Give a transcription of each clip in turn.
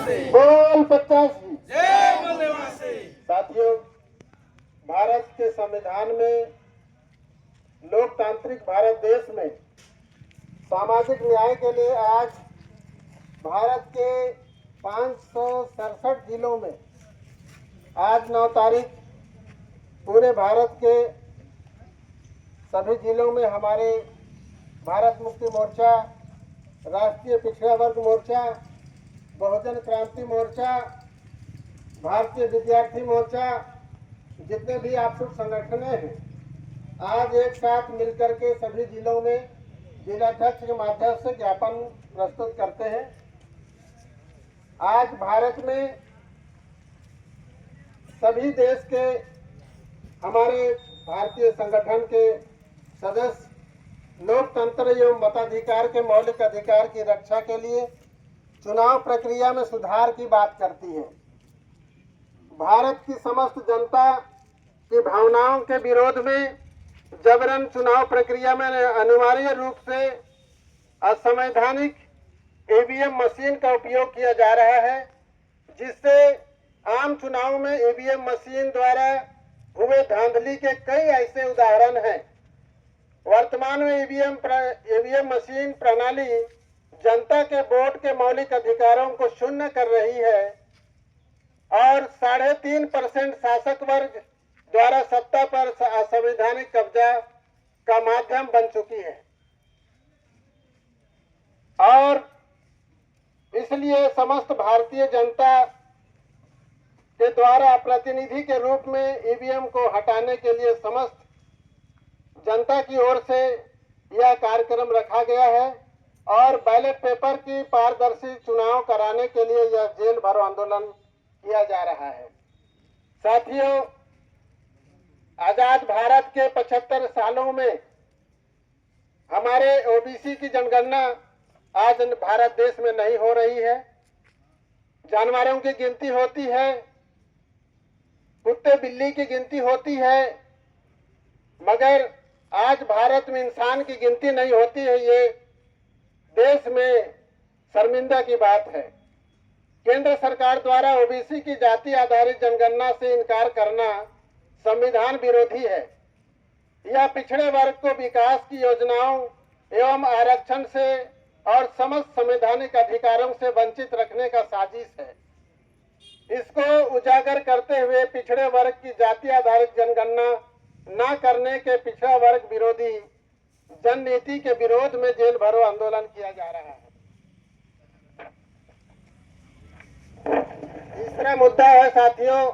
बोल 85। साथियों, भारत के संविधान में, लोकतांत्रिक भारत देश में सामाजिक न्याय के लिए आज भारत के 567 जिलों में आज 9 तारीख पूरे भारत के सभी जिलों में हमारे भारत मुक्ति मोर्चा, राष्ट्रीय पिछड़ा वर्ग मोर्चा, बहुजन क्रांति मोर्चा, भारतीय विद्यार्थी मोर्चा, जितने भी आश्रित संगठन हैं, आज एक साथ मिलकर के सभी जिलों में जिलाध्यक्ष के माध्यम से ज्ञापन प्रस्तुत करते हैं। आज भारत में सभी देश के हमारे भारतीय संगठन के सदस्य लोकतंत्र एवं मताधिकार के मौलिक अधिकार की रक्षा के लिए चुनाव प्रक्रिया में सुधार की बात करती है। भारत की समस्त जनता की भावनाओं के विरोध में जबरन चुनाव प्रक्रिया में अनिवार्य रूप से असंवैधानिक ईवीएम मशीन का उपयोग किया जा रहा है, जिससे आम चुनाव में ईवीएम मशीन द्वारा हुए धांधली के कई ऐसे उदाहरण हैं। वर्तमान में ईवीएम मशीन प्रणाली जनता के वोट के मौलिक अधिकारों को शून्य कर रही है और 3.5% शासक वर्ग द्वारा सत्ता पर असंवैधानिक कब्जा का माध्यम बन चुकी है और इसलिए समस्त भारतीय जनता के द्वारा प्रतिनिधि के रूप में ईवीएम को हटाने के लिए समस्त जनता की ओर से यह कार्यक्रम रखा गया है और बैलेट पेपर की पारदर्शी चुनाव कराने के लिए यह जेल भरो आंदोलन किया जा रहा है। साथियों, आजाद भारत के 75 सालों में हमारे ओबीसी की जनगणना आज भारत देश में नहीं हो रही है। जानवरों की गिनती होती है, कुत्ते बिल्ली की गिनती होती है, मगर आज भारत में इंसान की गिनती नहीं होती है। ये देश में शर्मिंदा की बात है। केंद्र सरकार द्वारा ओबीसी की जाति आधारित जनगणना से इनकार करना संविधान विरोधी है। यह पिछड़े वर्ग को विकास की योजनाओं एवं आरक्षण से और समस्त संवैधानिक अधिकारों से वंचित रखने का साजिश है। इसको उजागर करते हुए पिछड़े वर्ग की जाति आधारित जनगणना न करने के पिछड़ा वर्ग विरोधी जननीति के विरोध में जेल भरो आंदोलन किया जा रहा है। तीसरा मुद्दा है साथियों,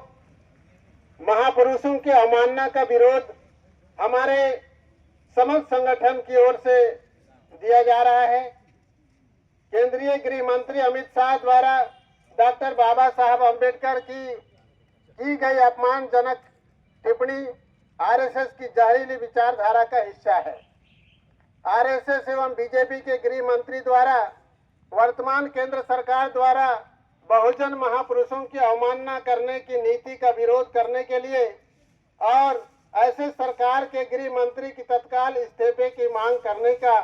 महापुरुषों की अवमानना का विरोध हमारे समस्त संगठन की ओर से दिया जा रहा है। केंद्रीय गृह मंत्री अमित शाह द्वारा डॉक्टर बाबा साहब अम्बेडकर की गई अपमानजनक टिप्पणी आरएसएस की जहरीली विचारधारा का हिस्सा है। आरएसएस एवं बीजेपी के गृह मंत्री द्वारा वर्तमान केंद्र सरकार द्वारा बहुजन महापुरुषों की अवमानना करने की नीति का विरोध करने के लिए और ऐसे सरकार के गृह मंत्री की तत्काल इस्तीफे की मांग करने का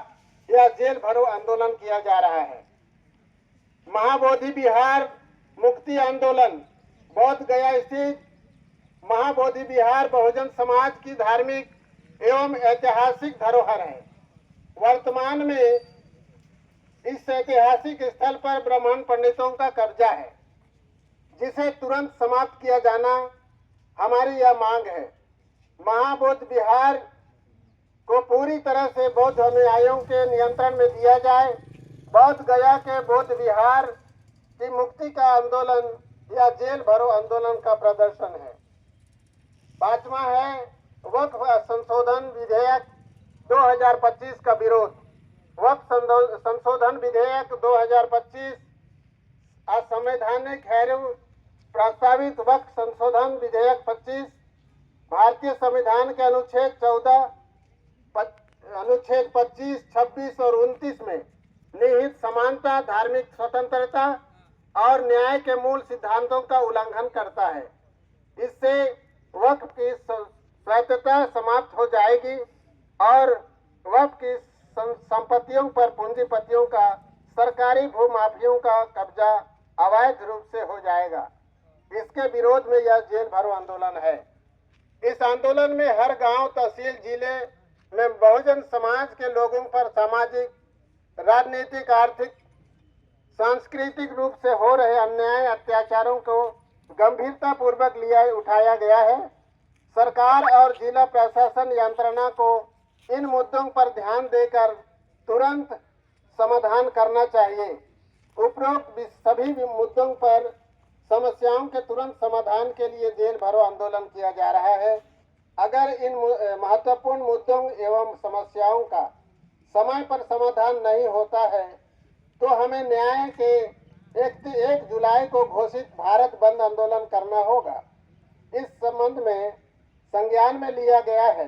यह जेल भरो आंदोलन किया जा रहा है। महाबोधि बिहार मुक्ति आंदोलन बोध गया स्थित महाबोधि बिहार बहुजन समाज की धार्मिक एवं ऐतिहासिक धरोहर है। वर्तमान में इस ऐतिहासिक स्थल पर ब्राह्मण पंडितों का कब्जा है, जिसे तुरंत समाप्त किया जाना हमारी यह मांग है। महाबोध बिहार को पूरी तरह से बौद्ध अनुयायियों के नियंत्रण में दिया जाए। बौद्ध गया के बौद्ध विहार की मुक्ति का आंदोलन या जेल भरो आंदोलन का प्रदर्शन है। 5वां है वक्फ संशोधन विधेयक 2025 का विरोध। वक्फ संशोधन विधेयक 2025 असंवैधानिक है। प्रस्तावित वक्फ संशोधन विधेयक 25 भारतीय संविधान के अनुच्छेद 14, अनुच्छेद 25, 26 और 29 में निहित समानता, धार्मिक स्वतंत्रता और न्याय के मूल सिद्धांतों का उल्लंघन करता है। इससे वक्फ की स्वायत्तता समाप्त हो जाएगी और वक्फ की संपत्तियों पर पूंजीपतियों का, सरकारी भूमाफियों का कब्जा अवैध रूप से हो जाएगा। इसके विरोध में यह जेल भरो आंदोलन है। इस आंदोलन में हर गांव, तहसील, जिले में बहुजन समाज के लोगों पर सामाजिक, राजनीतिक, आर्थिक, सांस्कृतिक रूप से हो रहे अन्याय, अत्याचारों को गंभीरता पूर्वक उठाया गया है। सरकार और जिला प्रशासन यंत्रणा को इन मुद्दों पर ध्यान देकर तुरंत समाधान करना चाहिए। उपरोक्त सभी मुद्दों पर समस्याओं के तुरंत समाधान के लिए जेल भरो आंदोलन किया जा रहा है। अगर इन महत्वपूर्ण मुद्दों एवं समस्याओं का समय पर समाधान नहीं होता है तो हमें न्याय के 1 जुलाई को घोषित भारत बंद आंदोलन करना होगा। इस संबंध में संज्ञान में लिया गया है।